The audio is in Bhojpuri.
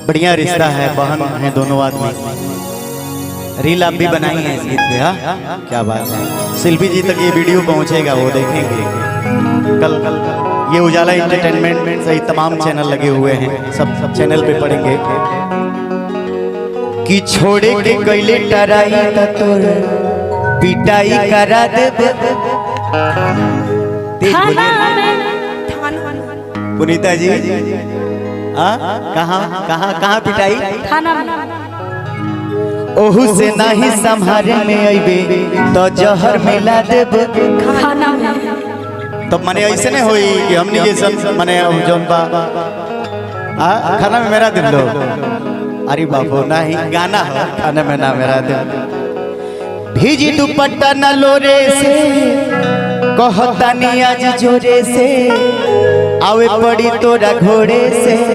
बढ़िया रिश्ता है, बहन है दोनों आदमी। रील आप भी बनाई है इस गीत पे। हाँ क्या बात है। शिल्पी जी तक ये वीडियो पहुंचेगा, वो देखेंगे। कल ये उजाला एंटरटेनमेंट सहित तमाम चैनल लगे हुए हैं, सब चैनल पे पढ़ेंगे कि छोड़े के कैले टराई तोर पिटाई करा दे। पुनीता जी कहाँ पिटाई? ओहू से नहीं संभारे में अबे तो जहर मिला देब खाना में। तो मने ऐसे नहीं होई कि हमनी ये सब मने जोन बा खाना में मेरा दिल लो। अरे बाबू नहीं, गाना हो, खाना में ना मेरा दिल। भीजी दुपट्टा न लोरे से कहता नी आज जोरे से आवे पड़ी तोरा घोड़े से।